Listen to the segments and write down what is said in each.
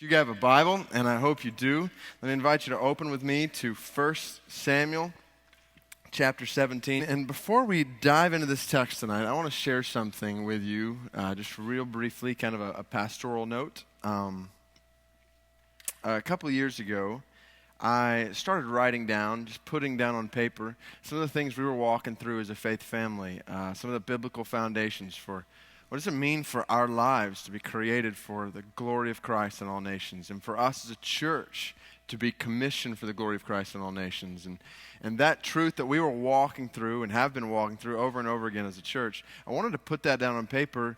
If you have a Bible, and I hope you do, let me invite you to open with me to 1 Samuel chapter 17. And before we dive into this text tonight, I want to share something with you, just real briefly, kind of a pastoral note. A couple of years ago, I started writing down, just putting down on paper, some of the things we were walking through as a faith family, some of the biblical foundations for what does it mean for our lives to be created for the glory of Christ in all nations, and for us as a church to be commissioned for the glory of Christ in all nations. And that truth that we were walking through and have been walking through over and over again as a church, I wanted to put that down on paper,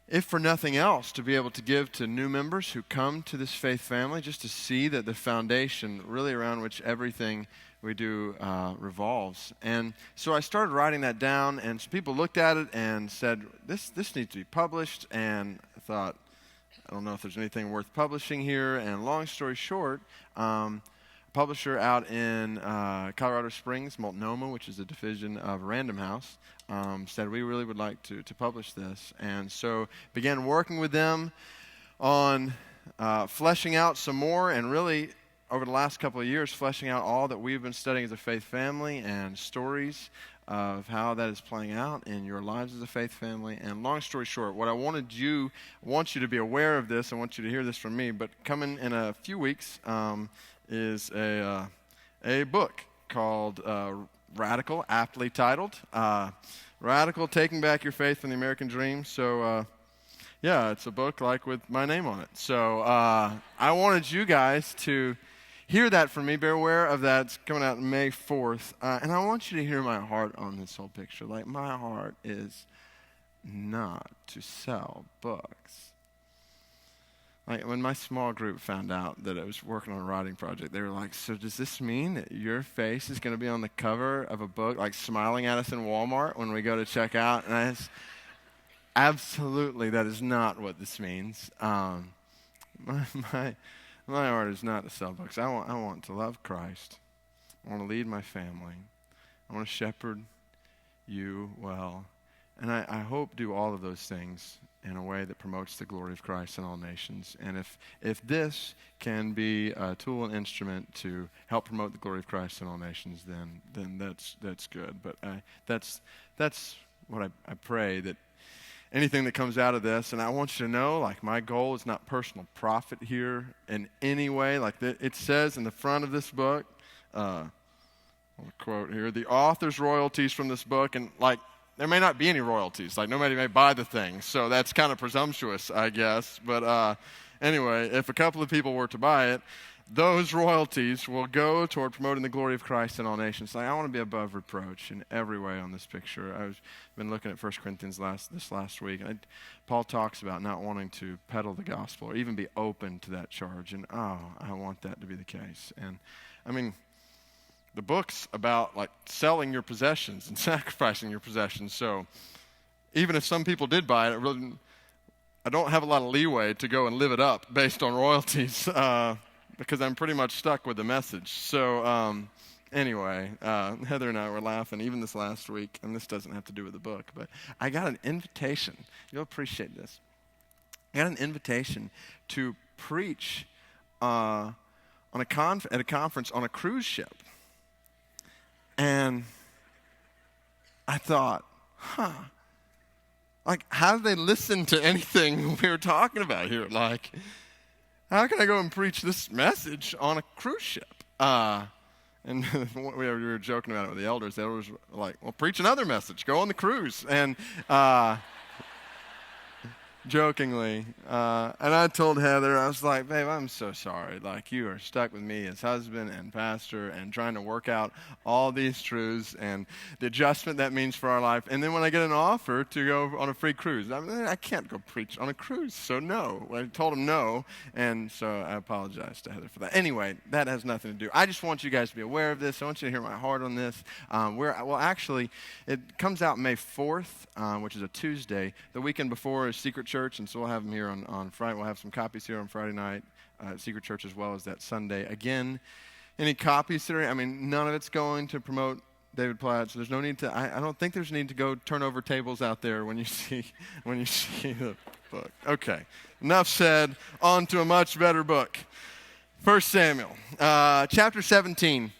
if for nothing else, to be able to give to new members who come to this faith family, just to see that the foundation really around which everything we do revolves. And so I started writing that down, and some people looked at it and said, this needs to be published. And I thought, I don't know if there's anything worth publishing here. And long story short, a publisher out in Colorado Springs, Multnomah, which is a division of Random House, said we really would like to publish this. And so began working with them on fleshing out some more, and really over the last couple of years, fleshing out all that we've been studying as a faith family and stories of how that is playing out in your lives as a faith family. And long story short, what I want you to be aware of this. I want you to hear this from me. But coming in a few weeks is a book called Radical, aptly titled Radical: Taking Back Your Faith from the American Dream. So yeah, it's a book like with my name on it. So I wanted you guys to hear that from me. Be aware of that. It's coming out May 4th. And I want you to hear my heart on this whole picture. Like, my heart is not to sell books. Like, when my small group found out that I was working on a writing project, they were like, so does this mean that your face is going to be on the cover of a book, like smiling at us in Walmart when we go to check out? And absolutely, that is not what this means. My heart is not to sell books. I want to love Christ. I want to lead my family. I want to shepherd you well. And I hope do all of those things in a way that promotes the glory of Christ in all nations. And if this can be a tool and instrument to help promote the glory of Christ in all nations, then that's good. But that's what I pray, that anything that comes out of this, and I want you to know, like, my goal is not personal profit here in any way. Like it says in the front of this book, I'll quote here, the author's royalties from this book, and like, there may not be any royalties. Like, nobody may buy the thing, so that's kind of presumptuous, I guess. But anyway, if a couple of people were to buy it, those royalties will go toward promoting the glory of Christ in all nations. Like, I want to be above reproach in every way on this picture. I've been looking at 1 Corinthians this last week, and Paul talks about not wanting to peddle the gospel or even be open to that charge. And I want that to be the case. And I mean, the book's about like selling your possessions and sacrificing your possessions. So even if some people did buy it, I don't have a lot of leeway to go and live it up based on royalties. Because I'm pretty much stuck with the message. So anyway, Heather and I were laughing even this last week, and this doesn't have to do with the book, but I got an invitation. You'll appreciate this. I got an invitation to preach at a conference on a cruise ship. And I thought, like, how do they listen to anything we were talking about here? Like, how can I go and preach this message on a cruise ship? And we were joking about it with the elders. The elders were like, well, preach another message. Go on the cruise. And jokingly. And I told Heather, I was like, babe, I'm so sorry. Like, you are stuck with me as husband and pastor and trying to work out all these truths and the adjustment that means for our life. And then when I get an offer to go on a free cruise, I can't go preach on a cruise. So no. I told him no. And so I apologize to Heather for that. Anyway, that has nothing to do. I just want you guys to be aware of this. I want you to hear my heart on this. Actually, it comes out May 4th, which is a Tuesday. The weekend before is Secret Church, and so we'll have them here on Friday. We'll have some copies here on Friday night at Secret Church as well as that Sunday. Again, any copies today? I mean, none of it's going to promote David Platt, so there's no need to. I don't think there's need to go turn over tables out there when you see the book. Okay, enough said. On to a much better book. 1 Samuel, chapter 17.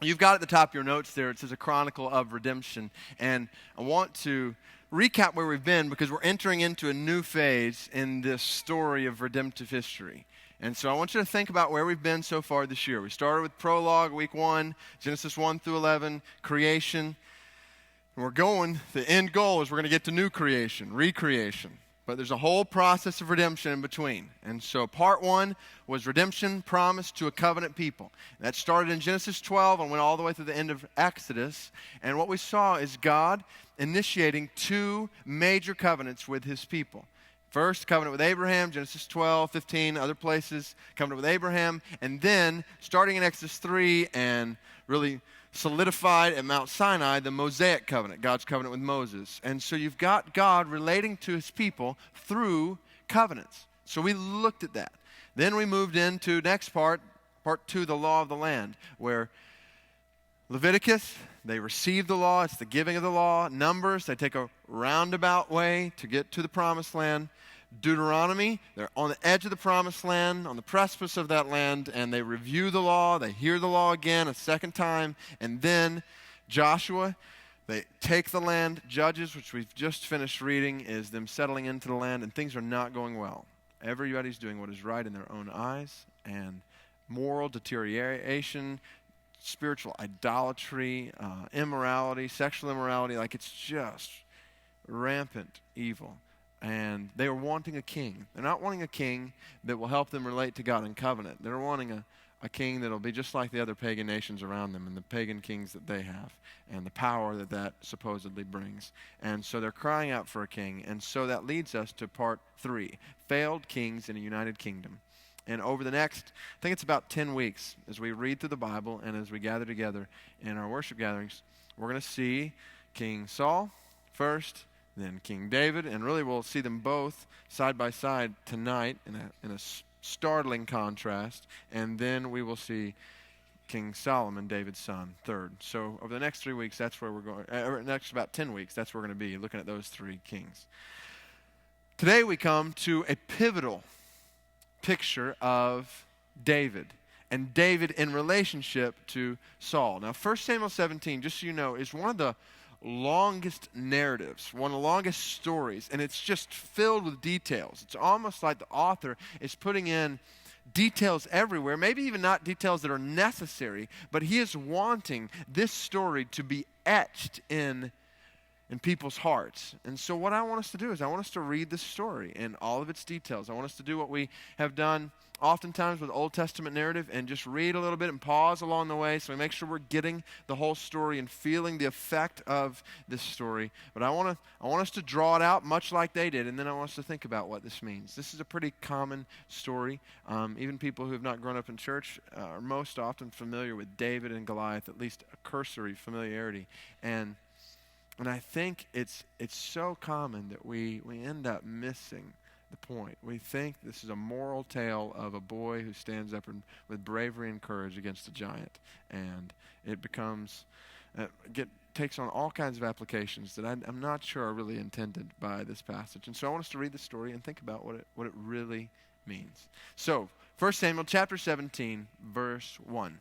You've got at the top of your notes there, it says a chronicle of redemption. And I want to recap where we've been because we're entering into a new phase in this story of redemptive history. And so I want you to think about where we've been so far this year. We started with prologue, week 1, Genesis 1 through 11, creation. And we're going, the end goal is we're going to get to new creation, recreation. But there's a whole process of redemption in between. And so part 1 was redemption promised to a covenant people. That started in Genesis 12 and went all the way through the end of Exodus. And what we saw is God initiating 2 major covenants with his people. First, covenant with Abraham, Genesis 12, 15, other places, covenant with Abraham. And then, starting in Exodus 3 and really solidified at Mount Sinai, the Mosaic covenant, God's covenant with Moses. And so you've got God relating to his people through covenants. So we looked at that. Then we moved into next part 2, the law of the land, where Leviticus, they receive the law, it's the giving of the law. Numbers, they take a roundabout way to get to the promised land. Deuteronomy, they're on the edge of the promised land, on the precipice of that land, and they review the law, they hear the law again a second time, and then Joshua, they take the land. Judges, which we've just finished reading, is them settling into the land, and things are not going well. Everybody's doing what is right in their own eyes, and moral deterioration, spiritual idolatry, immorality, sexual immorality, like it's just rampant evil. And they are wanting a king. They're not wanting a king that will help them relate to God in covenant. They're wanting a king that will be just like the other pagan nations around them and the pagan kings that they have and the power that that supposedly brings. And so they're crying out for a king. And so that leads us to part 3, failed kings in a united kingdom. And over the next, I think it's about 10 weeks, as we read through the Bible and as we gather together in our worship gatherings, we're going to see King Saul first, then King David, and really we'll see them both side by side tonight in a startling contrast, and then we will see King Solomon, David's son, third. So over the next 3 weeks, that's where we're going, next about 10 weeks, that's where we're going to be, looking at those 3 kings. Today we come to a pivotal picture of David, and David in relationship to Saul. Now 1 Samuel 17, just so you know, is one of the longest narratives, one of the longest stories, and it's just filled with details. It's almost like the author is putting in details everywhere, maybe even not details that are necessary, but he is wanting this story to be etched in people's hearts. And so what I want us to do is I want us to read the story in all of its details. I want us to do what we have done oftentimes with Old Testament narrative and just read a little bit and pause along the way so we make sure we're getting the whole story and feeling the effect of this story. But I want us to draw it out much like they did, and then I want us to think about what this means. This is a pretty common story. Even people who have not grown up in church are most often familiar with David and Goliath, at least a cursory familiarity. And I think it's so common that we end up missing the point. We think this is a moral tale of a boy who stands up with bravery and courage against a giant. And it becomes, takes on all kinds of applications that I'm not sure are really intended by this passage. And so I want us to read the story and think about what it really means. So, 1 Samuel chapter 17, verse 1.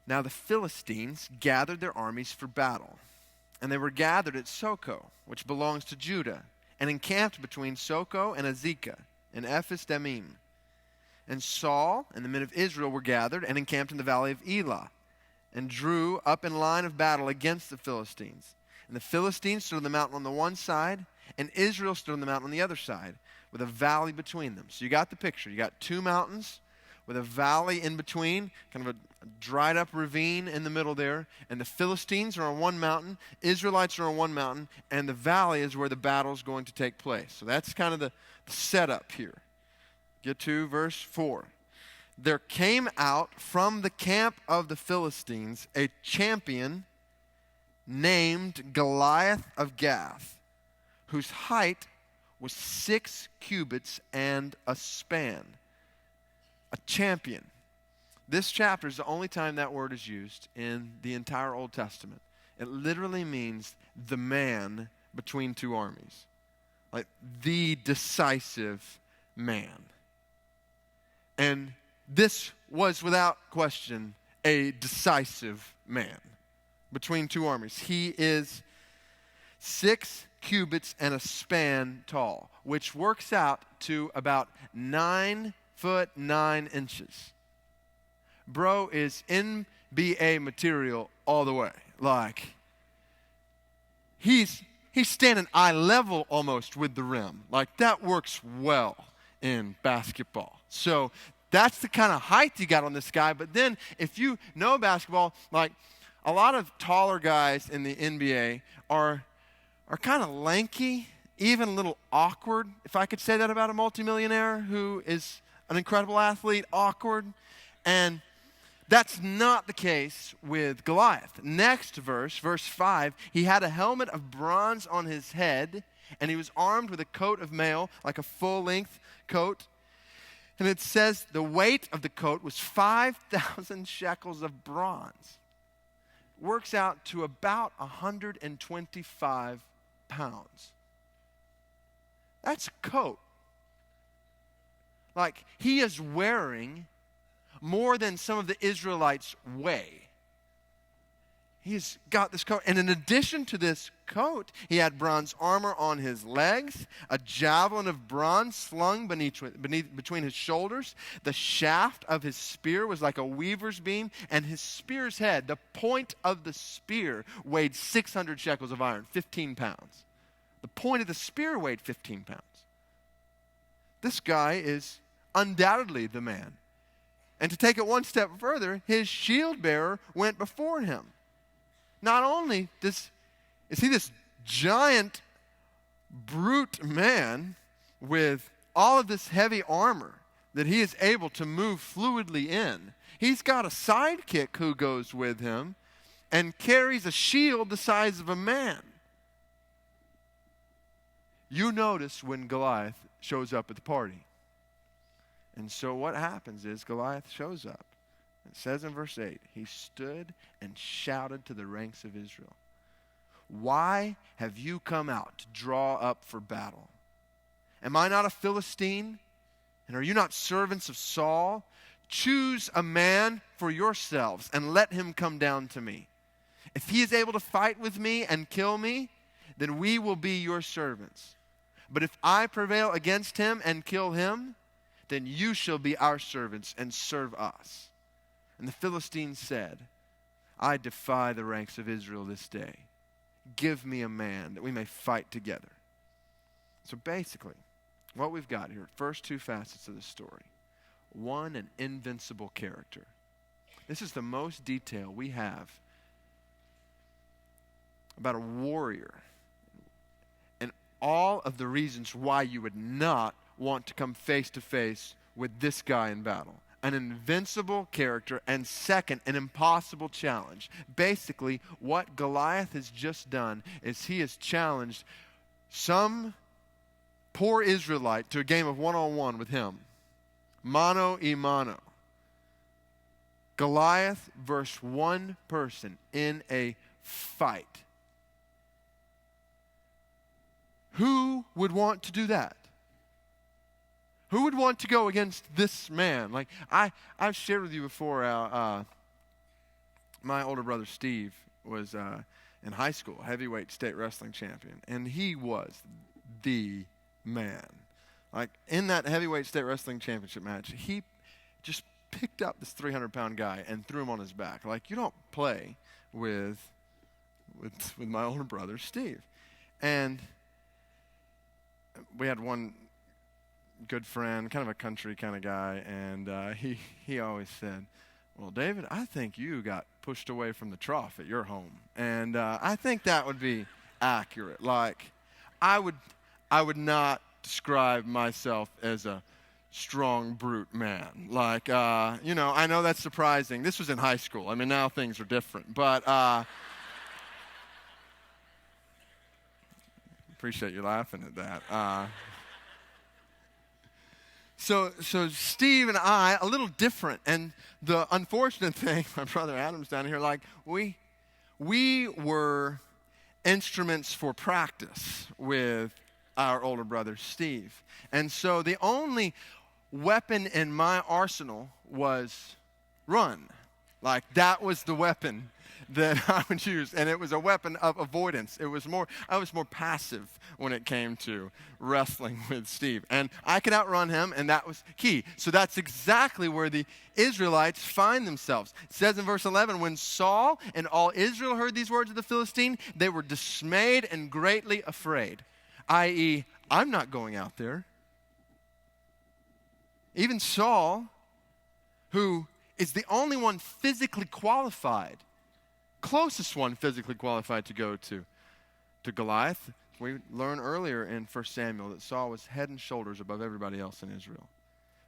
Now the Philistines gathered their armies for battle, and they were gathered at Soko, which belongs to Judah, and encamped between Soko and Azekah in Ephes Dammim. And Saul and the men of Israel were gathered and encamped in the valley of Elah, and drew up in line of battle against the Philistines. And the Philistines stood on the mountain on the one side, and Israel stood on the mountain on the other side, with a valley between them. So you got the picture. You got 2 mountains with a valley in between, kind of a dried up ravine in the middle there. And the Philistines are on one mountain, Israelites are on one mountain, and the valley is where the battle is going to take place. So that's kind of the setup here. Get to verse 4. There came out from the camp of the Philistines a champion named Goliath of Gath, whose height was 6 cubits and a span. A champion. This chapter is the only time that word is used in the entire Old Testament. It literally means the man between 2 armies. like the decisive man. And this was without question a decisive man between two armies. He is 6 cubits and a span tall, which works out to about 9 foot 9 inches. Bro is NBA material all the way. Like, he's standing eye level almost with the rim. Like, that works well in basketball. So that's the kind of height you got on this guy. But then if you know basketball, like a lot of taller guys in the NBA are kind of lanky, even a little awkward. If I could say that about a multimillionaire who is an incredible athlete, awkward. And that's not the case with Goliath. Next verse 5, he had a helmet of bronze on his head, and he was armed with a coat of mail, like a full-length coat. And it says the weight of the coat was 5,000 shekels of bronze. Works out to about 125 pounds. That's a coat. Like, he is wearing more than some of the Israelites weigh. He's got this coat. And in addition to this coat, he had bronze armor on his legs, a javelin of bronze slung between his shoulders. The shaft of his spear was like a weaver's beam, and his spear's head, the point of the spear, weighed 600 shekels of iron, 15 pounds. The point of the spear weighed 15 pounds. This guy is undoubtedly the man. And to take it one step further, his shield bearer went before him. Not only is he this giant, brute man with all of this heavy armor that he is able to move fluidly in, he's got a sidekick who goes with him and carries a shield the size of a man. You notice when Goliath shows up at the party. And so what happens is Goliath shows up. It says in verse 8, he stood and shouted to the ranks of Israel, "Why have you come out to draw up for battle? Am I not a Philistine? And are you not servants of Saul? Choose a man for yourselves and let him come down to me. If he is able to fight with me and kill me, then we will be your servants. But if I prevail against him and kill him, then you shall be our servants and serve us." And the Philistines said, "I defy the ranks of Israel this day. Give me a man that we may fight together." So basically, what we've got here, first two facets of the story. One, an invincible character. This is the most detail we have about a warrior and all of the reasons why you would not want to come face to face with this guy in battle. An invincible character, and second, an impossible challenge. Basically, what Goliath has just done is he has challenged some poor Israelite to a game of one-on-one with him. Mano a mano. Goliath versus one person in a fight. Who would want to do that? Who would want to go against this man? Like, I've shared with you before, my older brother Steve was in high school, heavyweight state wrestling champion, and he was the man. Like, in that heavyweight state wrestling championship match, he just picked up this 300-pound guy and threw him on his back. Like, you don't play with my older brother Steve. And we had one good friend, kind of a country kind of guy, and he always said, "Well, David, I think you got pushed away from the trough at your home." And I think that would be accurate. Like, I would not describe myself as a strong, brute man. Like, I know that's surprising. This was in high school. I mean, now things are different. But appreciate you laughing at that. So Steve and I, a little different. And the unfortunate thing, my brother Adam's down here, like, we were instruments for practice with our older brother, Steve. And so the only weapon in my arsenal was run. Like, that was the weapon that I would use, and it was a weapon of avoidance. I was more passive when it came to wrestling with Steve, and I could outrun him, and that was key. So that's exactly where the Israelites find themselves. It says in verse 11, when Saul and all Israel heard these words of the Philistine, they were dismayed and greatly afraid, i.e., I'm not going out there. Even Saul, who is the only one physically qualified, closest one physically qualified to go to Goliath. We learn earlier in 1 Samuel that Saul was head and shoulders above everybody else in Israel.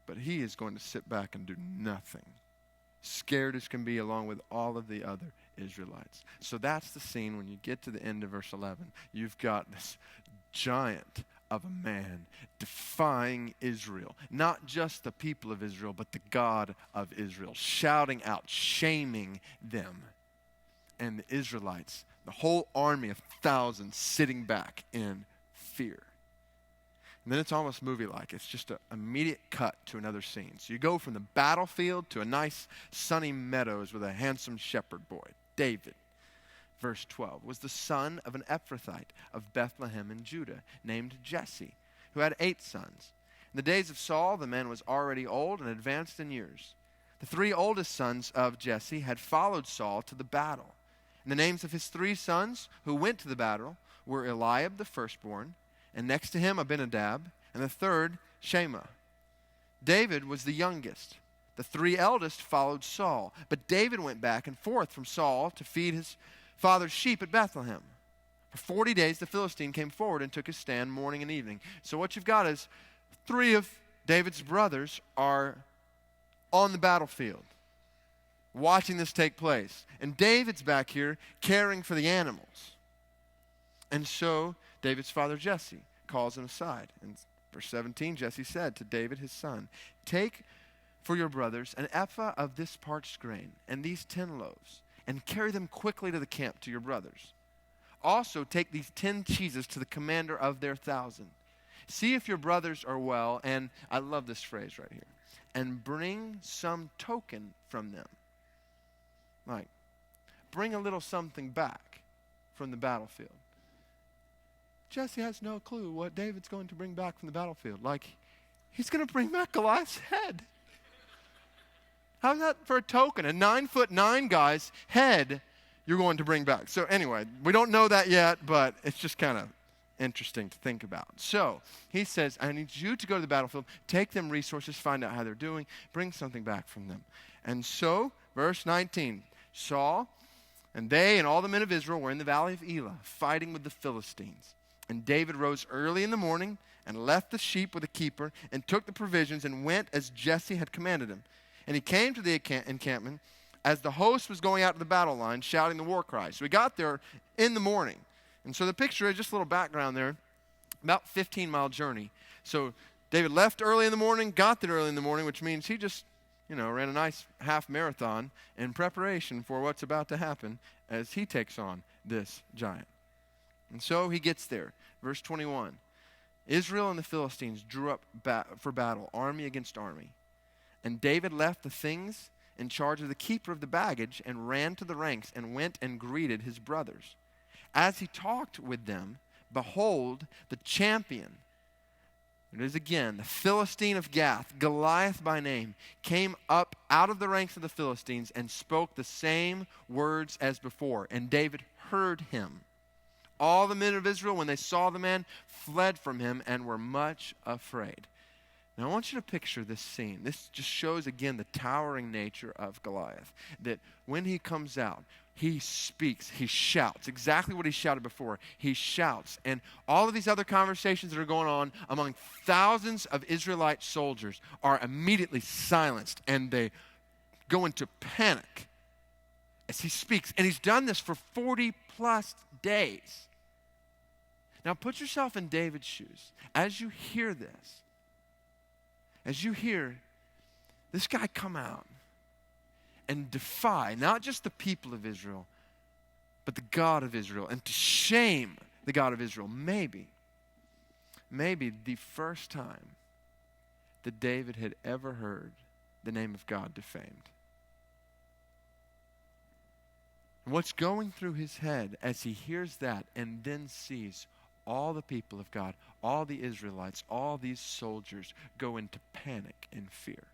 But he is going to sit back and do nothing, scared as can be, along with all of the other Israelites. So that's the scene when you get to the end of verse 11. You've got this giant of a man defying Israel, not just the people of Israel, but the God of Israel, shouting out, shaming them. And the Israelites, the whole army of thousands, sitting back in fear. And then it's almost movie-like. It's just an immediate cut to another scene. So you go from the battlefield to a nice sunny meadows with a handsome shepherd boy, David. Verse 12, was the son of an Ephrathite of Bethlehem in Judah, named Jesse, who had 8 sons. In the days of Saul, the man was already old and advanced in years. The 3 oldest sons of Jesse had followed Saul to the battle. And the names of his 3 sons who went to the battle were Eliab the firstborn, and next to him Abinadab, and the third Shema. David was the youngest. The 3 eldest followed Saul, but David went back and forth from Saul to feed his father's sheep at Bethlehem. For 40 days the Philistine came forward and took his stand morning and evening. So what you've got is 3 of David's brothers are on the battlefield, watching this take place. And David's back here caring for the animals. And so David's father Jesse calls him aside. In verse 17, Jesse said to David his son, take for your brothers an ephah of this parched grain and these 10 loaves, and carry them quickly to the camp to your brothers. Also take these 10 cheeses to the commander of their 1,000. See if your brothers are well, and I love this phrase right here, and bring some token from them. Like, bring a little something back from the battlefield. Jesse has no clue what David's going to bring back from the battlefield. Like, he's going to bring back Goliath's head. How's that for a token? A 9'9" guy's head you're going to bring back. So anyway, we don't know that yet, but it's just kind of interesting to think about. So he says, I need you to go to the battlefield, take them resources, find out how they're doing, bring something back from them. And so, verse 19, Saul and they and all the men of Israel were in the valley of Elah, fighting with the Philistines. And David rose early in the morning and left the sheep with a keeper and took the provisions and went as Jesse had commanded him. And he came to the encampment as the host was going out to the battle line, shouting the war cry. So he got there in the morning. And so the picture is just a little background there, about 15-mile journey. So David left early in the morning, got there early in the morning, which means he just, ran a nice half marathon in preparation for what's about to happen as he takes on this giant. And so he gets there. Verse 21, Israel and the Philistines drew up for battle, army against army. And David left the things in charge of the keeper of the baggage and ran to the ranks and went and greeted his brothers. As he talked with them, behold, the champion, it is again, the Philistine of Gath, Goliath by name, came up out of the ranks of the Philistines and spoke the same words as before. And David heard him. All the men of Israel, when they saw the man, fled from him and were much afraid. Now I want you to picture this scene. This just shows again the towering nature of Goliath. That when he comes out, he speaks, he shouts, exactly what he shouted before. He shouts. And all of these other conversations that are going on among thousands of Israelite soldiers are immediately silenced, and they go into panic as he speaks. And he's done this for 40 plus days. Now put yourself in David's shoes. As you hear this, as you hear this guy come out and defy not just the people of Israel, but the God of Israel, and to shame the God of Israel, maybe maybe the first time that David had ever heard the name of God defamed. What's going through his head as he hears that and then sees all the people of God, all the Israelites, all these soldiers go into panic and fear.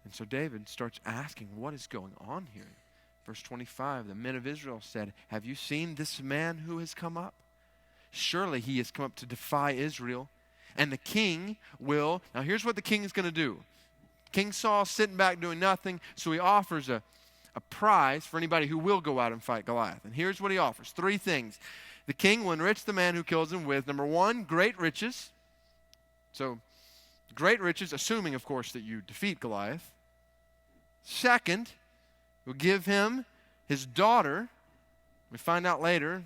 And so David starts asking, what is going on here? Verse 25, the men of Israel said, have you seen this man who has come up? Surely he has come up to defy Israel. And the king will, now here's what the king is going to do. King Saul's sitting back doing nothing, so he offers a prize for anybody who will go out and fight Goliath. And here's what he offers. 3 things. The king will enrich the man who kills him with, number 1, great riches. So, great riches, assuming, of course, that you defeat Goliath. Second, will give him his daughter. We find out later,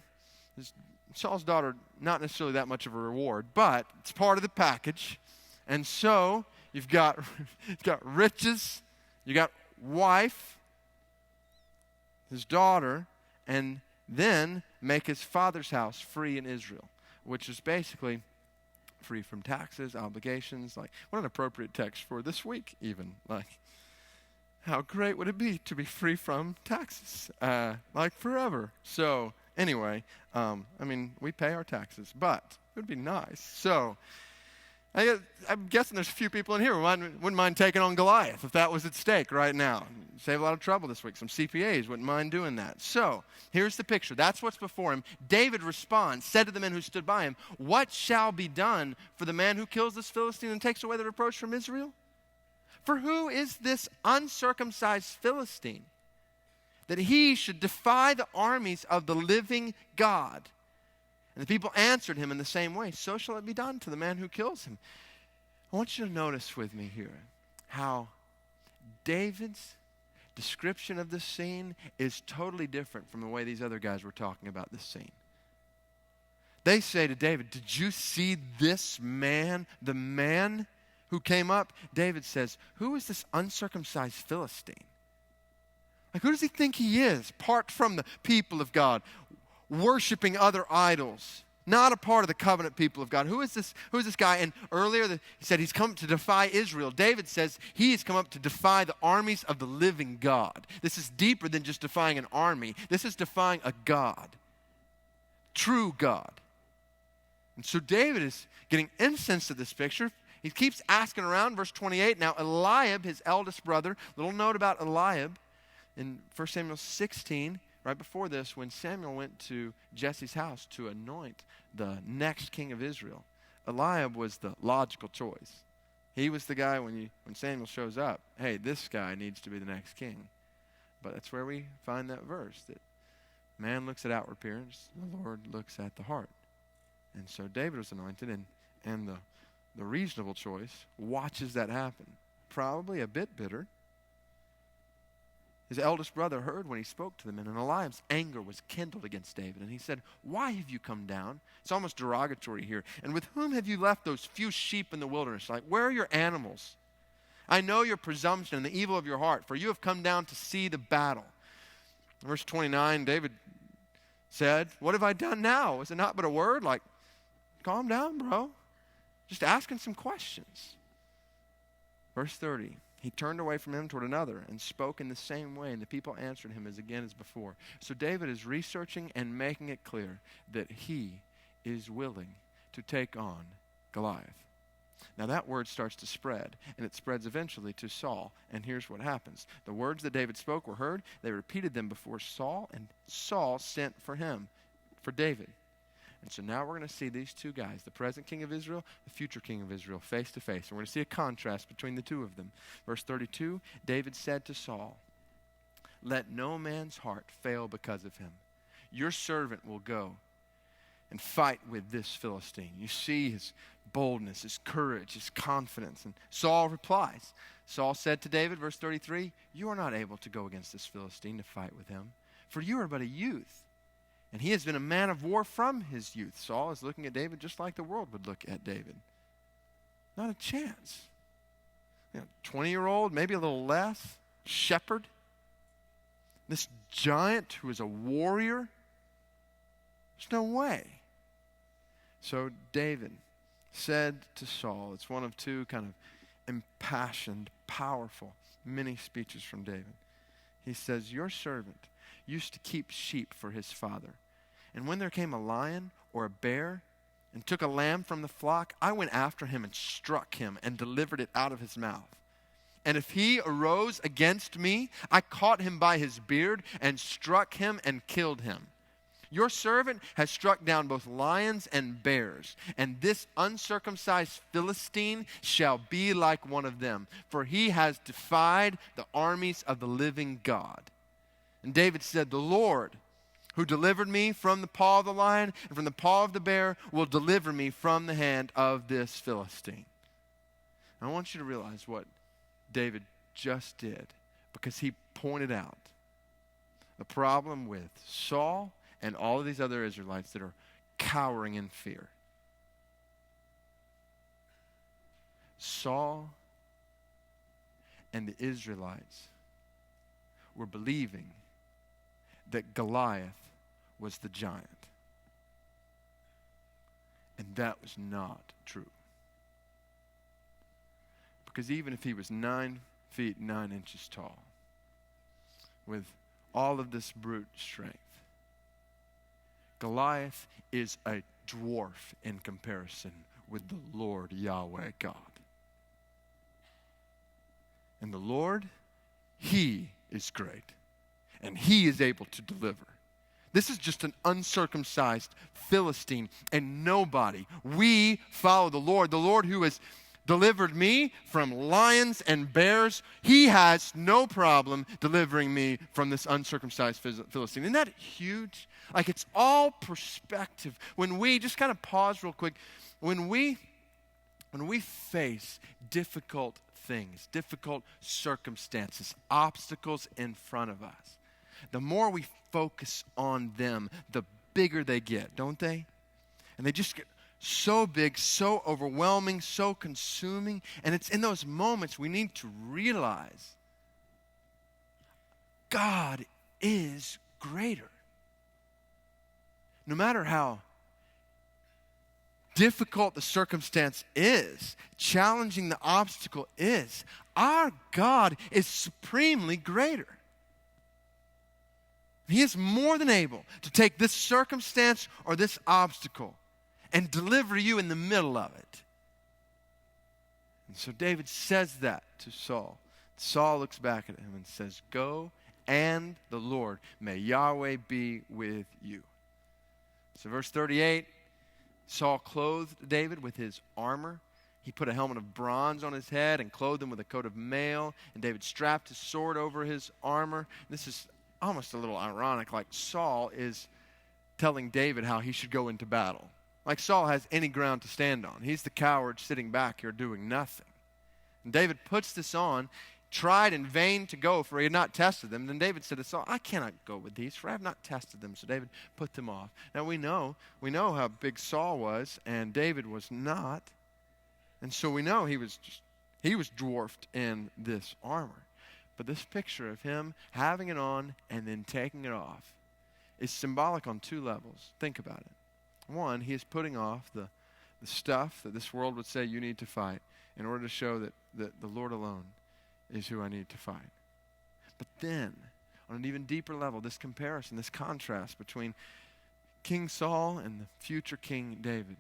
Saul's daughter, not necessarily that much of a reward, but it's part of the package. And so, you've got riches, you got wife, his daughter, and then make his father's house free in Israel, which is basically free from taxes, obligations. Like, what an appropriate text for this week, even. Like, how great would it be to be free from taxes, like forever? So, anyway, we pay our taxes, but it would be nice. So, I'm guessing there's a few people in here who wouldn't mind taking on Goliath if that was at stake right now. Save a lot of trouble this week. Some CPAs wouldn't mind doing that. So, here's the picture. That's what's before him. David responds, said to the men who stood by him, what shall be done for the man who kills this Philistine and takes away the reproach from Israel? For who is this uncircumcised Philistine, that he should defy the armies of the living God? And the people answered him in the same way, so shall it be done to the man who kills him. I want you to notice with me here how David's description of this scene is totally different from the way these other guys were talking about this scene. They say to David, did you see this man, the man who came up? David says, who is this uncircumcised Philistine? Like, who does he think he is? Apart from the people of God, worshiping other idols, not a part of the covenant people of God. Who is this guy? And earlier he said he's come to defy Israel. David says he has come up to defy the armies of the living God. This is deeper than just defying an army. This is defying a God, true God. And so David is getting incensed at this picture. He keeps asking around, verse 28. Now Eliab, his eldest brother, little note about Eliab in 1 Samuel 16, right before this, when Samuel went to Jesse's house to anoint the next king of Israel, Eliab was the logical choice. He was the guy when Samuel shows up, hey, this guy needs to be the next king. But that's where we find that verse, that man looks at outward appearance, the Lord looks at the heart. And so David was anointed, and the reasonable choice watches that happen. Probably a bit bitter. His eldest brother heard when he spoke to them, and Eliab's anger was kindled against David. And he said, why have you come down? It's almost derogatory here. And with whom have you left those few sheep in the wilderness? Like, where are your animals? I know your presumption and the evil of your heart, for you have come down to see the battle. Verse 29, David said, what have I done now? Is it not but a word? Like, calm down, bro. Just asking some questions. Verse 30. He turned away from him toward another and spoke in the same way, and the people answered him as before. So David is researching and making it clear that he is willing to take on Goliath. Now that word starts to spread, and it spreads eventually to Saul. And here's what happens. The words that David spoke were heard. They repeated them before Saul, and Saul sent for David. And so now we're going to see these two guys, the present king of Israel, the future king of Israel, face to face. And we're going to see a contrast between the two of them. Verse 32, David said to Saul, let no man's heart fail because of him. Your servant will go and fight with this Philistine. You see his boldness, his courage, his confidence. And Saul replies. Saul said to David, verse 33, you are not able to go against this Philistine to fight with him, for you are but a youth. And he has been a man of war from his youth. Saul is looking at David just like the world would look at David. Not a chance. 20-year-old, maybe a little less, shepherd. This giant who is a warrior. There's no way. So David said to Saul, it's one of two kind of impassioned, powerful mini speeches from David. He says, your servant used to keep sheep for his father. And when there came a lion or a bear and took a lamb from the flock, I went after him and struck him and delivered it out of his mouth. And if he arose against me, I caught him by his beard and struck him and killed him. Your servant has struck down both lions and bears, and this uncircumcised Philistine shall be like one of them, for he has defied the armies of the living God. And David said, the Lord, who delivered me from the paw of the lion and from the paw of the bear, will deliver me from the hand of this Philistine. And I want you to realize what David just did, because he pointed out the problem with Saul and all of these other Israelites that are cowering in fear. Saul and the Israelites were believing that Goliath was the giant. And that was not true. Because even if he was 9 feet 9 inches tall, with all of this brute strength, Goliath is a dwarf in comparison with the Lord Yahweh God. And the Lord, He is great. And He is able to deliver. This is just an uncircumcised Philistine and nobody. We follow the Lord who has delivered me from lions and bears. He has no problem delivering me from this uncircumcised Philistine. Isn't that huge? Like, it's all perspective. When we, just kind of pause real quick, when we face difficult things, difficult circumstances, obstacles in front of us, the more we focus on them, the bigger they get, don't they? And they just get so big, so overwhelming, so consuming. And it's in those moments we need to realize God is greater. No matter how difficult the circumstance is, challenging the obstacle is, our God is supremely greater. He is more than able to take this circumstance or this obstacle and deliver you in the middle of it. And so David says that to Saul. Saul looks back at him and says, go, and the Lord, may Yahweh be with you. So verse 38, Saul clothed David with his armor. He put a helmet of bronze on his head and clothed him with a coat of mail. And David strapped his sword over his armor. This is almost a little ironic, like Saul is telling David how he should go into battle. Like Saul has any ground to stand on. He's the coward sitting back here doing nothing. And David puts this on, tried in vain to go, for he had not tested them. Then David said to Saul, I cannot go with these, for I have not tested them. So David put them off. Now we know how big Saul was, and David was not. And so we know he was dwarfed in this armor. But this picture of him having it on and then taking it off is symbolic on two levels. Think about it. One, he is putting off the stuff that this world would say you need to fight in order to show that the Lord alone is who I need to fight. But then, on an even deeper level, this comparison, this contrast between King Saul and the future King David.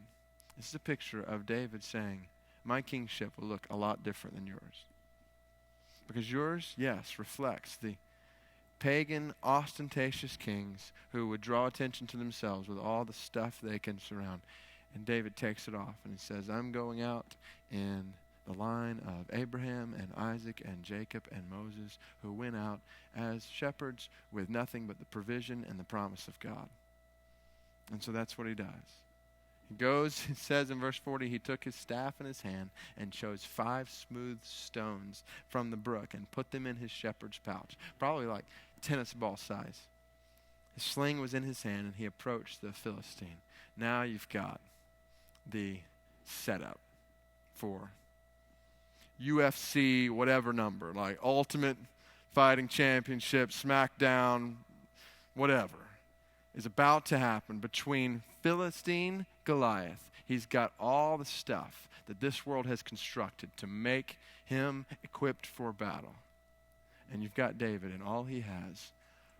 This is a picture of David saying, my kingship will look a lot different than yours. Because yours, yes, reflects the pagan, ostentatious kings who would draw attention to themselves with all the stuff they can surround. And David takes it off and he says, I'm going out in the line of Abraham and Isaac and Jacob and Moses, who went out as shepherds with nothing but the provision and the promise of God. And so that's what he does. He goes, it says in verse 40, he took his staff in his hand and chose 5 smooth stones from the brook and put them in his shepherd's pouch, probably like tennis ball size. His sling was in his hand and he approached the Philistine. Now you've got the setup for UFC whatever number, like Ultimate Fighting Championship, SmackDown, whatever, is about to happen between Philistine Goliath. He's got all the stuff that this world has constructed to make him equipped for battle. And you've got David, and all he has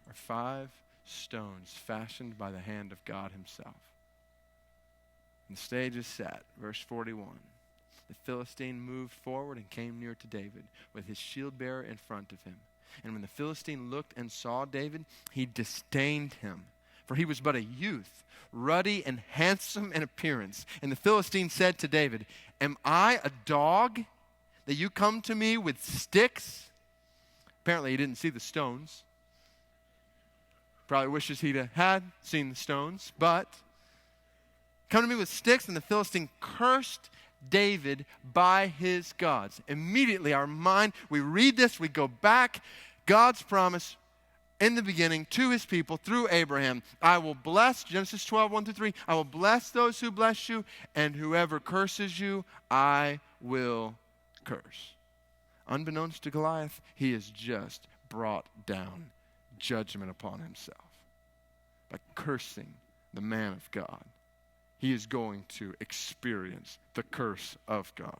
are 5 stones fashioned by the hand of God himself. And the stage is set. Verse 41. The Philistine moved forward and came near to David with his shield bearer in front of him. And when the Philistine looked and saw David, he disdained him, for he was but a youth, ruddy and handsome in appearance. And the Philistine said to David, "Am I a dog that you come to me with sticks?" Apparently he didn't see the stones. Probably wishes he'd had seen the stones, but come to me with sticks. And the Philistine cursed David by his gods. Immediately our mind, we read this, we go back. God's promise in the beginning to his people through Abraham. I will bless, Genesis 12, 1-3, I will bless those who bless you, and whoever curses you, I will curse. Unbeknownst to Goliath, he has just brought down judgment upon himself by cursing the man of God. He is going to experience the curse of God.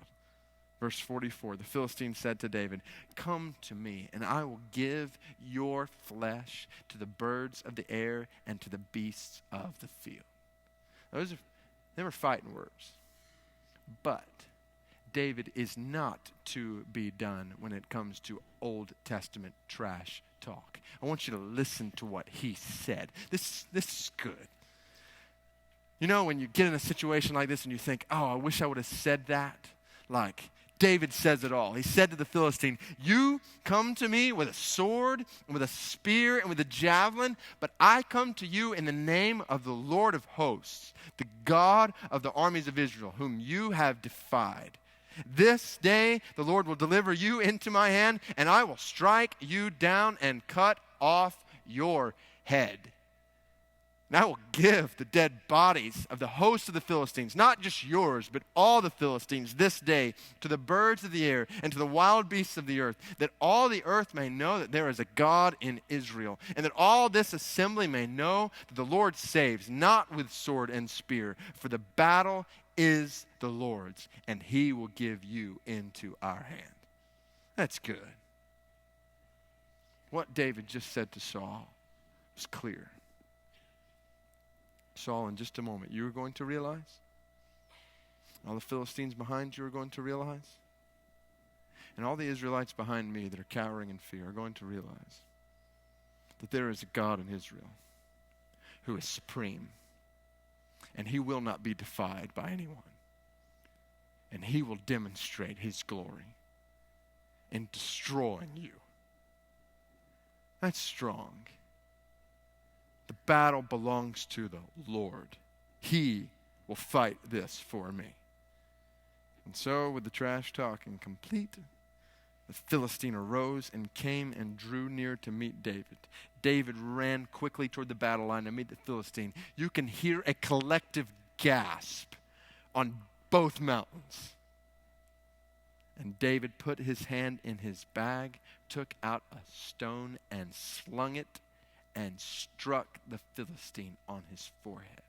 Verse 44, the Philistine said to David, "Come to me, and I will give your flesh to the birds of the air and to the beasts of the field." They were fighting words. But David is not to be done when it comes to Old Testament trash talk. I want you to listen to what he said. This is good. You know, when you get in a situation like this and you think, oh, I wish I would have said that. Like, David says it all. He said to the Philistine, "You come to me with a sword and with a spear and with a javelin, but I come to you in the name of the Lord of hosts, the God of the armies of Israel, whom you have defied. This day the Lord will deliver you into my hand, and I will strike you down and cut off your head. And I will give the dead bodies of the host of the Philistines, not just yours, but all the Philistines this day, to the birds of the air and to the wild beasts of the earth, that all the earth may know that there is a God in Israel, and that all this assembly may know that the Lord saves, not with sword and spear, for the battle is the Lord's, and he will give you into our hand." That's good. What David just said to Saul was clear. Saul, in just a moment, you are going to realize, all the Philistines behind you are going to realize, and all the Israelites behind me that are cowering in fear are going to realize that there is a God in Israel who is supreme, and he will not be defied by anyone, and he will demonstrate his glory in destroying you. That's strong. The battle belongs to the Lord. He will fight this for me. And so, with the trash talking complete, the Philistine arose and came and drew near to meet David. David ran quickly toward the battle line to meet the Philistine. You can hear a collective gasp on both mountains. And David put his hand in his bag, took out a stone and slung it, and struck the Philistine on his forehead.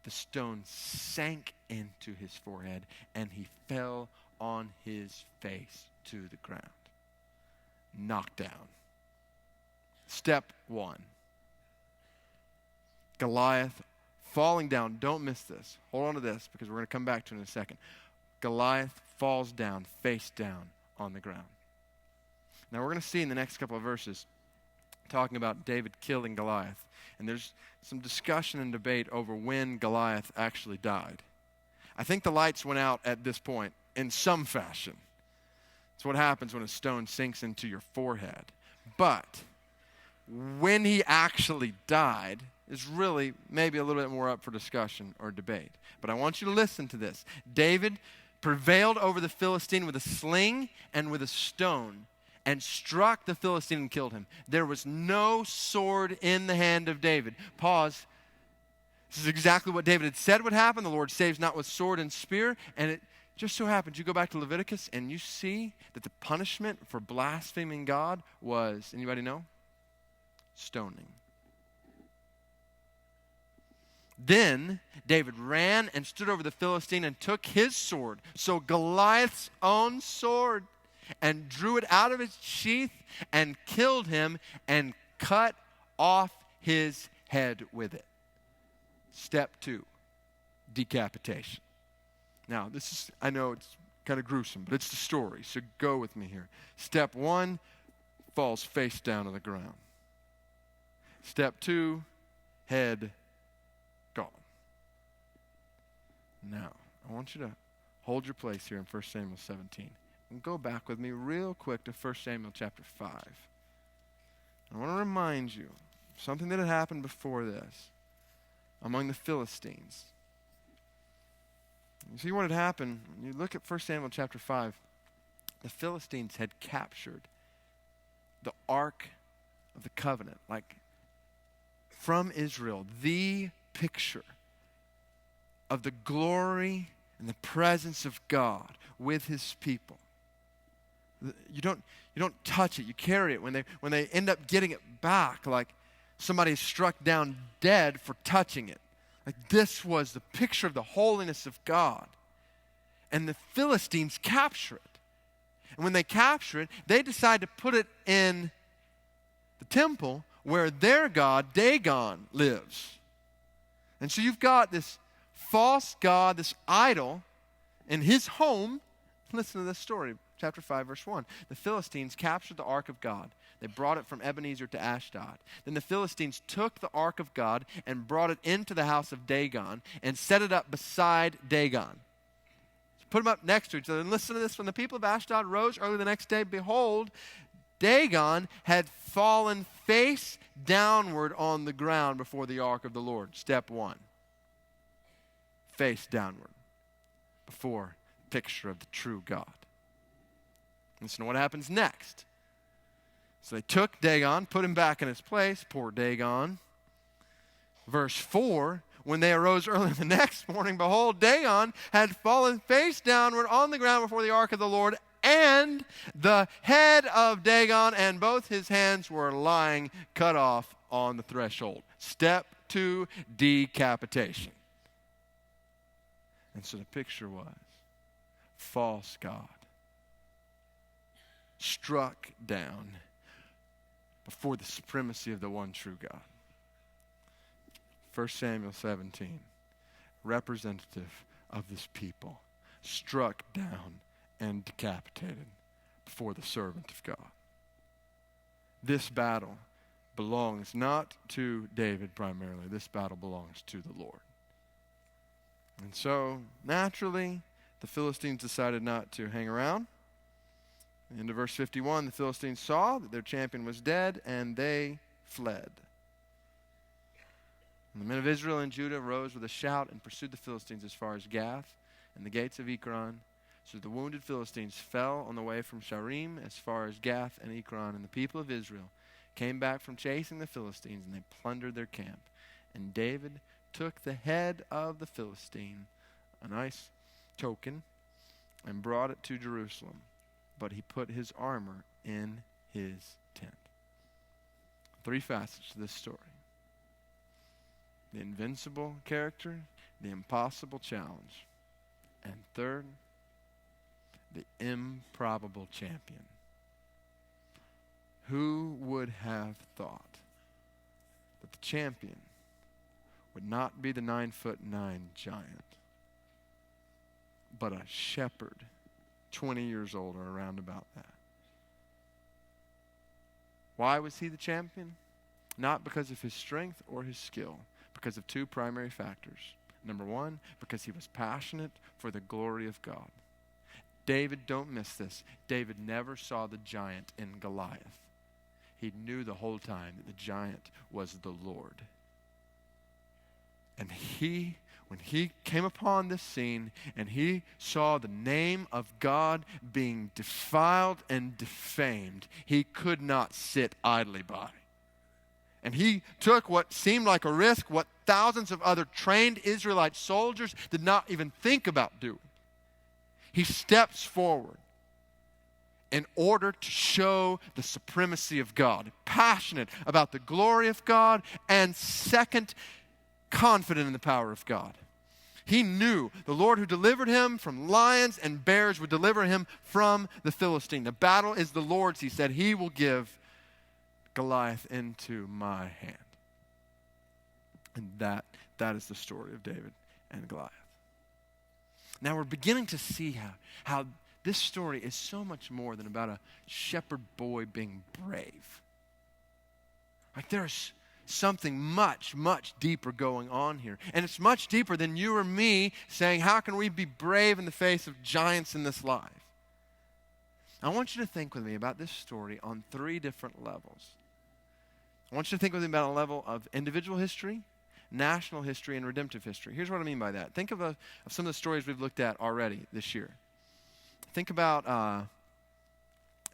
The stone sank into his forehead, and he fell on his face to the ground. Knocked down. Step 1. Goliath falling down. Don't miss this. Hold on to this because we're going to come back to it in a second. Goliath falls down, face down on the ground. Now we're going to see in the next couple of verses talking about David killing Goliath. And there's some discussion and debate over when Goliath actually died. I think the lights went out at this point in some fashion. It's what happens when a stone sinks into your forehead. But when he actually died is really maybe a little bit more up for discussion or debate. But I want you to listen to this. David prevailed over the Philistine with a sling and with a stone, and struck the Philistine and killed him. There was no sword in the hand of David. Pause. This is exactly what David had said would happen. The Lord saves not with sword and spear. And it just so happens, you go back to Leviticus and you see that the punishment for blaspheming God was, anybody know? Stoning. Then David ran and stood over the Philistine and took his sword, so Goliath's own sword, and drew it out of its sheath and killed him and cut off his head with it. Step 2, decapitation. Now, I know it's kind of gruesome, but it's the story, so go with me here. Step 1, falls face down to the ground. Step 2, head gone. Now, I want you to hold your place here in 1 Samuel 17. And go back with me real quick to 1 Samuel chapter 5. I want to remind you of something that had happened before this among the Philistines. You see what had happened? When you look at 1 Samuel chapter 5, the Philistines had captured the Ark of the Covenant, like from Israel, the picture of the glory and the presence of God with his people. You don't touch it, you carry it. When they end up getting it back, like somebody is struck down dead for touching it. Like this was the picture of the holiness of God. And the Philistines capture it. And when they capture it, they decide to put it in the temple where their god, Dagon, lives. And so you've got this false god, this idol, in his home. Listen to this story, chapter 5, verse 1. The Philistines captured the ark of God. They brought it from Ebenezer to Ashdod. Then the Philistines took the ark of God and brought it into the house of Dagon and set it up beside Dagon. So put them up next to each other. And listen to this. When the people of Ashdod rose early the next day, behold, Dagon had fallen face downward on the ground before the ark of the Lord. Step 1. Face downward before the picture of the true God. Listen to what happens next. So they took Dagon, put him back in his place. Poor Dagon. Verse 4, when they arose early the next morning, behold, Dagon had fallen face downward on the ground before the ark of the Lord, and the head of Dagon and both his hands were lying cut off on the threshold. Step 2, decapitation. And so the picture was false God struck down before the supremacy of the one true God. 1 Samuel 17, representative of this people, struck down and decapitated before the servant of God. This battle belongs not to David primarily. This battle belongs to the Lord. And so, naturally, the Philistines decided not to hang around. Into verse 51, the Philistines saw that their champion was dead, and they fled. And the men of Israel and Judah rose with a shout and pursued the Philistines as far as Gath and the gates of Ekron. So the wounded Philistines fell on the way from Sharim as far as Gath and Ekron, and the people of Israel came back from chasing the Philistines, and they plundered their camp. And David took the head of the Philistine, a nice token, and brought it to Jerusalem. But he put his armor in his tent. 3 facets to this story. The invincible character, the impossible challenge, and third, the improbable champion. Who would have thought that the champion would not be the 9'9" giant, but a shepherd 20 years old or around about that? Why was he the champion? Not because of his strength or his skill, because of 2 primary factors. Number 1, because he was passionate for the glory of God. David, don't miss this, David never saw the giant in Goliath. He knew the whole time that the giant was the Lord. And when he came upon this scene and he saw the name of God being defiled and defamed, he could not sit idly by. And he took what seemed like a risk, what thousands of other trained Israelite soldiers did not even think about doing. He steps forward in order to show the supremacy of God, passionate about the glory of God, and second, confident in the power of God. He knew the Lord who delivered him from lions and bears would deliver him from the Philistine. The battle is the Lord's, he said. He will give Goliath into my hand. And that is the story of David and Goliath. Now we're beginning to see how this story is so much more than about a shepherd boy being brave. Like there's something much, much deeper going on here. And it's much deeper than you or me saying, how can we be brave in the face of giants in this life? I want you to think with me about this story on 3 different levels. I want you to think with me about a level of individual history, national history, and redemptive history. Here's what I mean by that. Think of some of the stories we've looked at already this year. Think about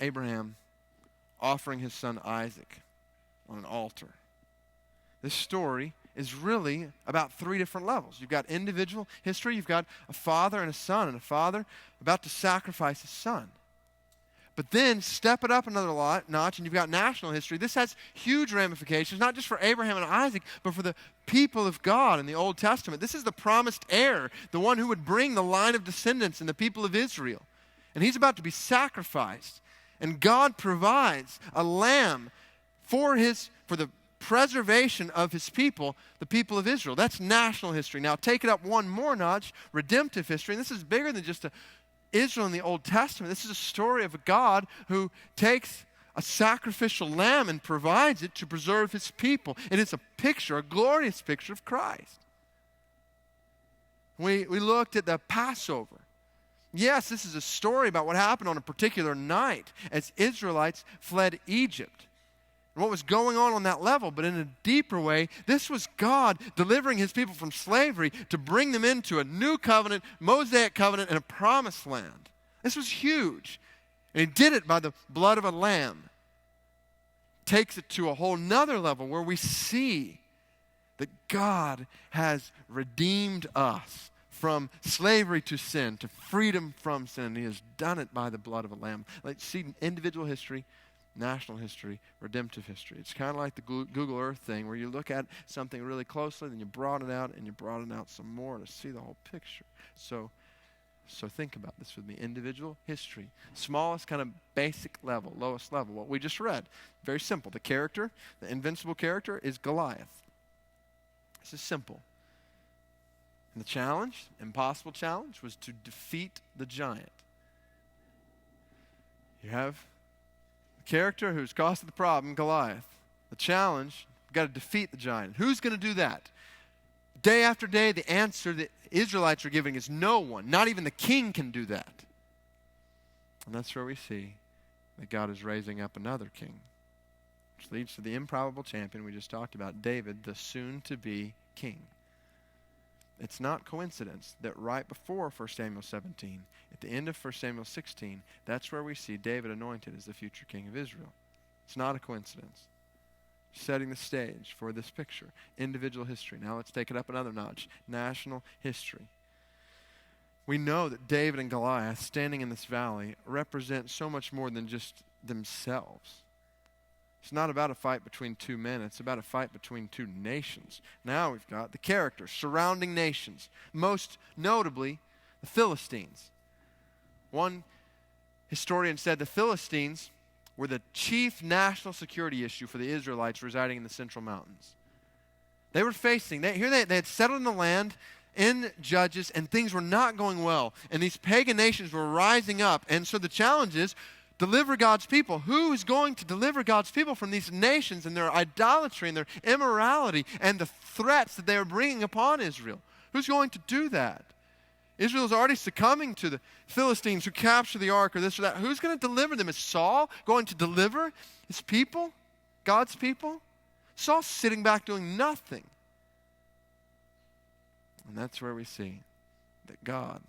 Abraham offering his son Isaac on an altar. This story is really about 3 different levels. You've got individual history, you've got a father and a father about to sacrifice his son. But then step it up another notch, and you've got national history. This has huge ramifications, not just for Abraham and Isaac, but for the people of God in the Old Testament. This is the promised heir, the one who would bring the line of descendants in the people of Israel. And he's about to be sacrificed. And God provides a lamb for the preservation of his people, the people of Israel. That's national history. Now take it up one more notch, redemptive history. And this is bigger than just Israel in the Old Testament. This is a story of a God who takes a sacrificial lamb and provides it to preserve his people. It is a picture, a glorious picture of Christ. We looked at the Passover. Yes, this is a story about what happened on a particular night as Israelites fled Egypt. And what was going on that level, but in a deeper way, this was God delivering his people from slavery to bring them into a new covenant, Mosaic covenant, and a promised land. This was huge. And he did it by the blood of a lamb. Takes it to a whole nother level where we see that God has redeemed us from slavery to sin, to freedom from sin. And he has done it by the blood of a lamb. Let's see individual history, national history, redemptive history. It's kind of like the Google Earth thing where you look at something really closely, then you broaden it out, and you broaden it out some more to see the whole picture. So think about this with me. Individual history, smallest kind of basic level, lowest level, what we just read. Very simple. The character, the invincible character is Goliath. This is simple. And the challenge, impossible challenge, was to defeat the giant. You have character who's caused the problem, Goliath. The challenge, you've got to defeat the giant. Who's going to do that? Day after day, the answer that Israelites are giving is no one. Not even the king can do that. And that's where we see that God is raising up another king, which leads to the improbable champion we just talked about, David, the soon-to-be king. It's not coincidence that right before 1 Samuel 17, at the end of 1 Samuel 16, that's where we see David anointed as the future king of Israel. It's not a coincidence. Setting the stage for this picture. Individual history. Now let's take it up another notch. National history. We know that David and Goliath, standing in this valley, represent so much more than just themselves. It's not about a fight between 2 men. It's about a fight between 2 nations. Now we've got the characters, surrounding nations. Most notably, the Philistines. One historian said the Philistines were the chief national security issue for the Israelites residing in the Central Mountains. They were facing, they had settled in the land in Judges, and things were not going well. And these pagan nations were rising up. And so the challenge is, deliver God's people. Who is going to deliver God's people from these nations and their idolatry and their immorality and the threats that they are bringing upon Israel? Who's going to do that? Israel is already succumbing to the Philistines who capture the ark or this or that. Who's going to deliver them? Is Saul going to deliver his people, God's people? Saul's sitting back doing nothing. And that's where we see that God,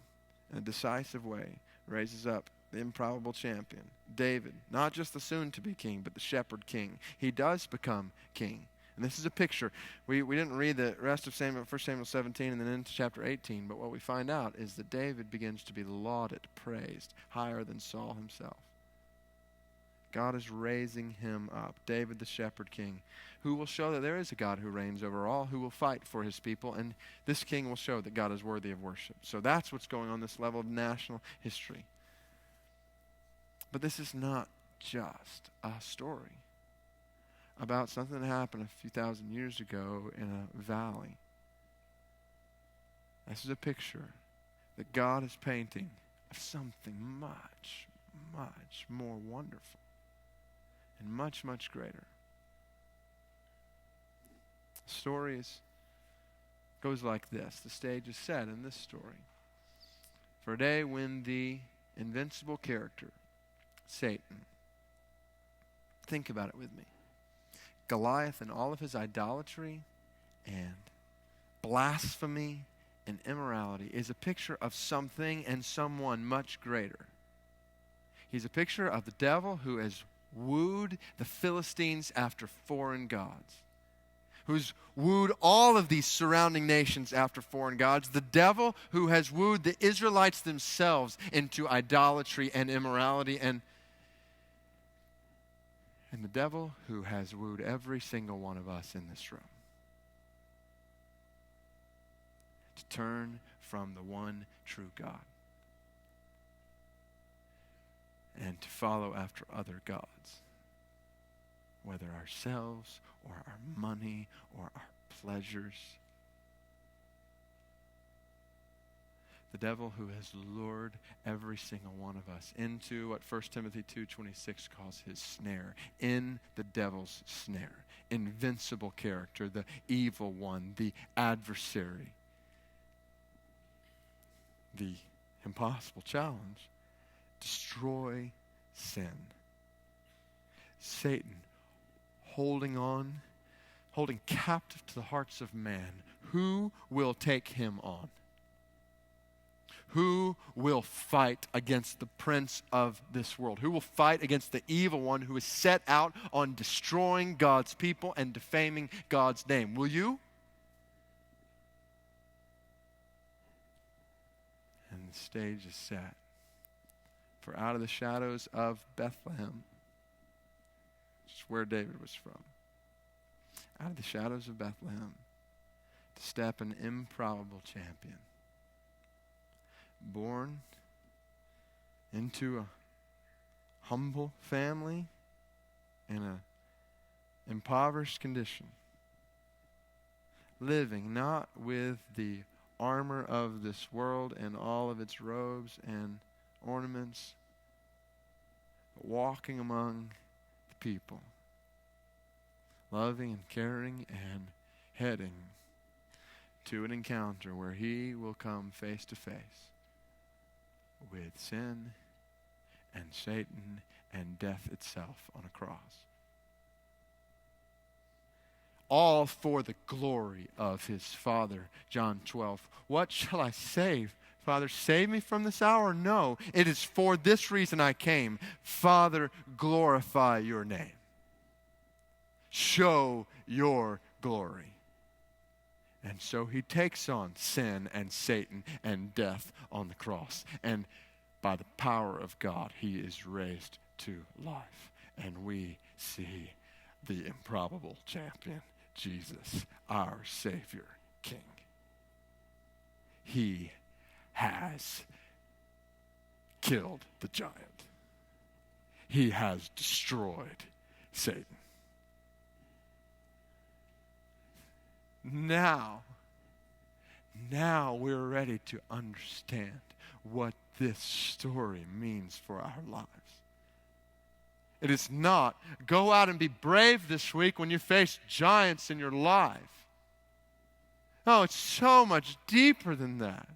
in a decisive way, raises up the improbable champion, David, not just the soon-to-be king, but the shepherd king. He does become king. And this is a picture. We didn't read the rest of 1 Samuel 17 and then into chapter 18, but what we find out is that David begins to be lauded, praised, higher than Saul himself. God is raising him up, David the shepherd king, who will show that there is a God who reigns over all, who will fight for his people, and this king will show that God is worthy of worship. So that's what's going on this level of national history. But this is not just a story about something that happened a few thousand years ago in a valley. This is a picture that God is painting of something much, much more wonderful and much, much greater. The story goes like this. The stage is set in this story. For a day when the invincible character, Satan, think about it with me. Goliath and all of his idolatry and blasphemy and immorality is a picture of something and someone much greater. He's a picture of the devil who has wooed the Philistines after foreign gods, who's wooed all of these surrounding nations after foreign gods, the devil who has wooed the Israelites themselves into idolatry and immorality, and the devil who has wooed every single one of us in this room to turn from the one true God and to follow after other gods, whether ourselves or our money or our pleasures. The devil who has lured every single one of us into what 1 Timothy 2:26 calls his snare, in the devil's snare. Invincible character, the evil one, the adversary. The impossible challenge: destroy sin. Satan holding captive to the hearts of man. Who will take him on? Who will fight against the prince of this world? Who will fight against the evil one who is set out on destroying God's people and defaming God's name? Will you? And the stage is set. For out of the shadows of Bethlehem, which is where David was from, out of the shadows of Bethlehem, to step an improbable champion, born into a humble family in an impoverished condition, living not with the armor of this world and all of its robes and ornaments, but walking among the people, loving and caring and heading to an encounter where he will come face to face with sin and Satan and death itself on a cross. All for the glory of his Father. John 12. What shall I say? Father, save me from this hour? No, it is for this reason I came. Father, glorify your name. Show your glory. And so he takes on sin and Satan and death on the cross. And by the power of God, he is raised to life. And we see the improbable champion, Jesus, our Savior, King. He has killed the giant. He has destroyed Satan. Now we're ready to understand what this story means for our lives. It is not, go out and be brave this week when you face giants in your life. No, it's so much deeper than that.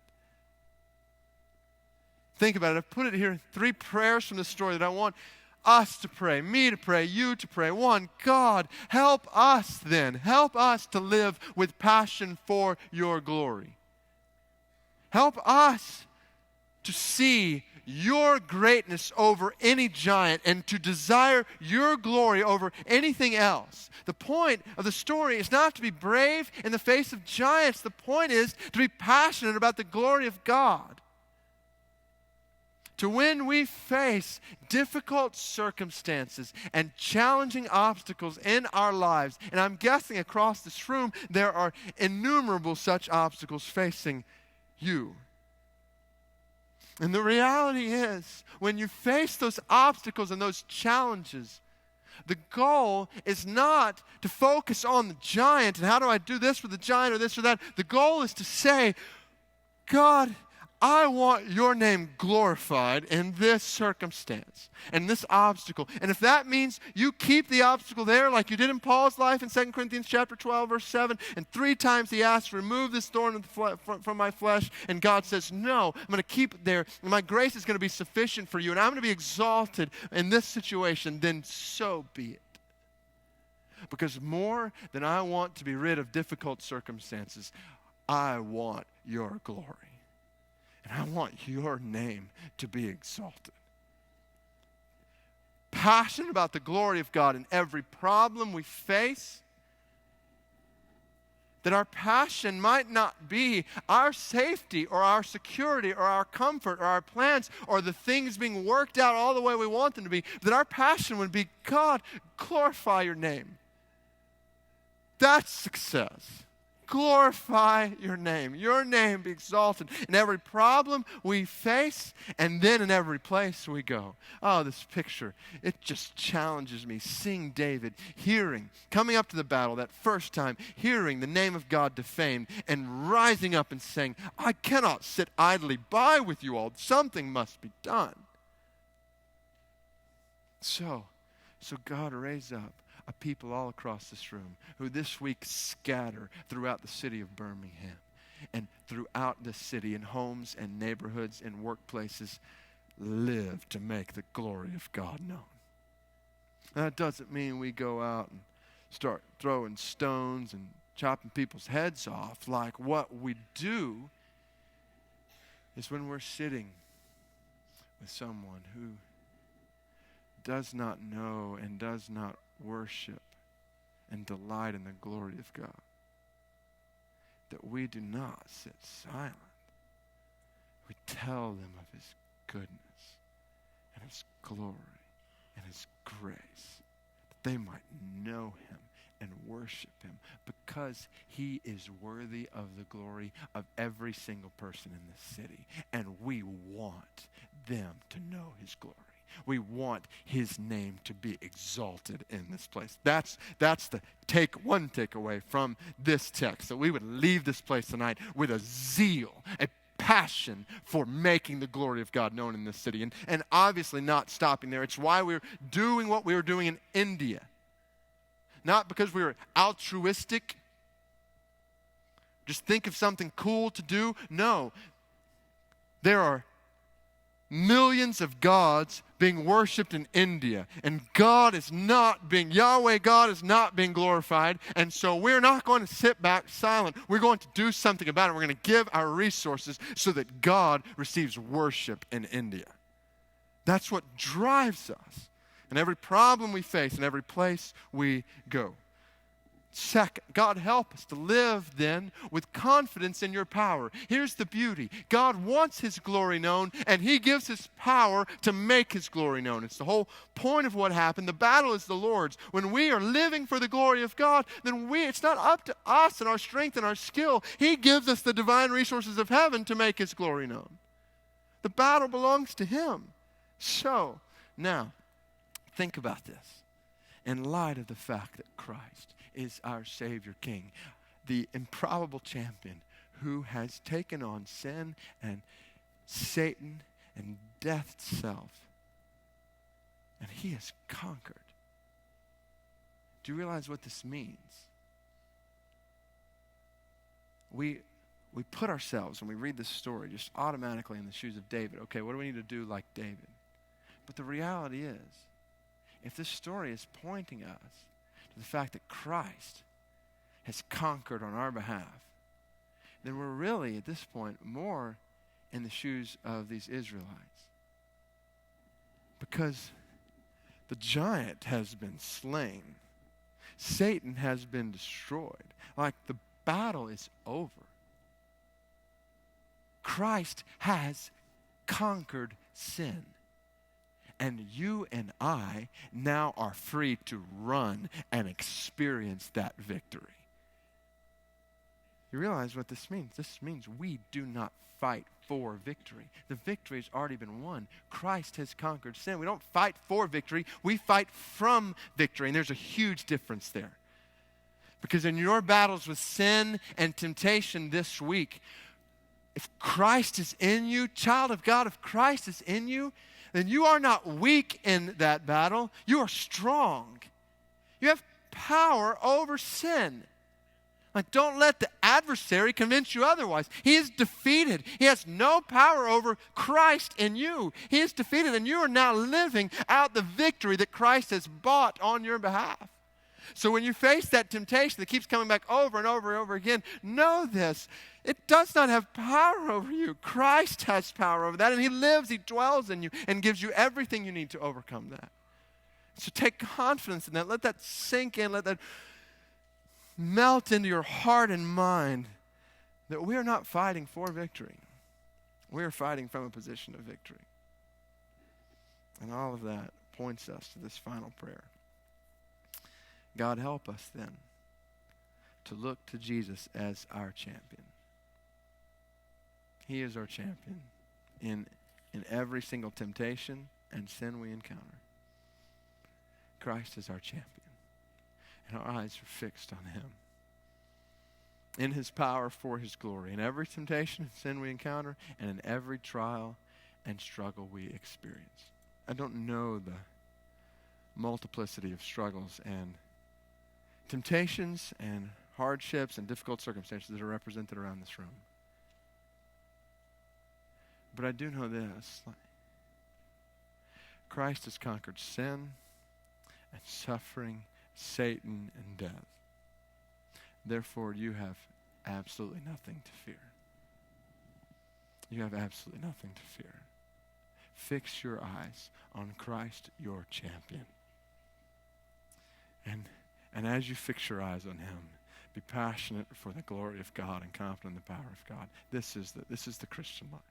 Think about it. I've put it here in 3 prayers from the story that I want us to pray, me to pray, you to pray. 1, God, help us then. Help us to live with passion for your glory. Help us to see your greatness over any giant and to desire your glory over anything else. The point of the story is not to be brave in the face of giants. The point is to be passionate about the glory of God. to when we face difficult circumstances and challenging obstacles in our lives. And I'm guessing across this room there are innumerable such obstacles facing you. And the reality is, when you face those obstacles and those challenges, the goal is not to focus on the giant and how do I do this with the giant or this or that. The goal is to say, God, I want your name glorified in this circumstance and this obstacle. And if that means you keep the obstacle there like you did in Paul's life in 2 Corinthians chapter 12, verse 7, and 3 times he asked, remove this thorn from my flesh, and God says, no, I'm going to keep it there, and my grace is going to be sufficient for you, and I'm going to be exalted in this situation, then so be it. Because more than I want to be rid of difficult circumstances, I want your glory. And I want your name to be exalted. Passionate about the glory of God in every problem we face. That our passion might not be our safety or our security or our comfort or our plans or the things being worked out all the way we want them to be. That our passion would be, God, glorify your name. That's success. Glorify your name. Your name be exalted in every problem we face and then in every place we go. Oh, this picture, it just challenges me. Seeing David, coming up to the battle that first time, hearing the name of God defamed and rising up and saying, I cannot sit idly by with you all. Something must be done. So God raised up a people all across this room who this week scatter throughout the city of Birmingham and throughout the city in homes and neighborhoods and workplaces live to make the glory of God known. That doesn't mean we go out and start throwing stones and chopping people's heads off. Like what we do is when we're sitting with someone who does not know and does not worship and delight in the glory of God, that we do not sit silent. We tell them of his goodness and his glory and his grace, that they might know him and worship him, because he is worthy of the glory of every single person in this city, and we want them to know his glory. We want his name to be exalted in this place. That's the one takeaway from this text, that we would leave this place tonight with a zeal, a passion for making the glory of God known in this city. And obviously not stopping there. It's why we're doing what we were doing in India. Not because we were altruistic, just think of something cool to do. No, there are millions of gods being worshipped in India, and Yahweh God is not being glorified, and so we're not going to sit back silent. We're going to do something about it. We're going to give our resources so that God receives worship in India. That's what drives us in every problem we face, in every place we go. Second, God help us to live then with confidence in your power. Here's the beauty. God wants his glory known, and he gives his power to make his glory known. It's the whole point of what happened. The battle is the Lord's. When we are living for the glory of God, then it's not up to us and our strength and our skill. He gives us the divine resources of heaven to make his glory known. The battle belongs to him. So, now, think about this. In light of the fact that Christ is our Savior King, the improbable champion who has taken on sin and Satan and death itself, and he has conquered. Do you realize what this means? We put ourselves, when we read this story, just automatically in the shoes of David. Okay, what do we need to do like David? But the reality is, if this story is pointing us to the fact that Christ has conquered on our behalf, then we're really, at this point, more in the shoes of these Israelites. Because the giant has been slain. Satan has been destroyed. Like the battle is over. Christ has conquered sin. And you and I now are free to run and experience that victory. You realize what this means? This means we do not fight for victory. The victory has already been won. Christ has conquered sin. We don't fight for victory. We fight from victory. And there's a huge difference there. Because in your battles with sin and temptation this week, if Christ is in you, child of God, if Christ is in you, then you are not weak in that battle. You are strong. You have power over sin. Like, don't let the adversary convince you otherwise. He is defeated. He has no power over Christ in you. He is defeated, and you are now living out the victory that Christ has bought on your behalf. So when you face that temptation that keeps coming back over and over and over again, know this. It does not have power over you. Christ has power over that, and He lives, He dwells in you, and gives you everything you need to overcome that. So take confidence in that. Let that sink in. Let that melt into your heart and mind that we are not fighting for victory. We are fighting from a position of victory. And all of that points us to this final prayer. God, help us then to look to Jesus as our champion. He is our champion in every single temptation and sin we encounter. Christ is our champion. And our eyes are fixed on Him. In His power for His glory. In every temptation and sin we encounter, and in every trial and struggle we experience. I don't know the multiplicity of struggles and temptations and hardships and difficult circumstances that are represented around this room. But I do know this. Christ has conquered sin and suffering, Satan, and death. Therefore, you have absolutely nothing to fear. You have absolutely nothing to fear. Fix your eyes on Christ, your champion. And as you fix your eyes on Him, be passionate for the glory of God and confident in the power of God. This is the Christian life.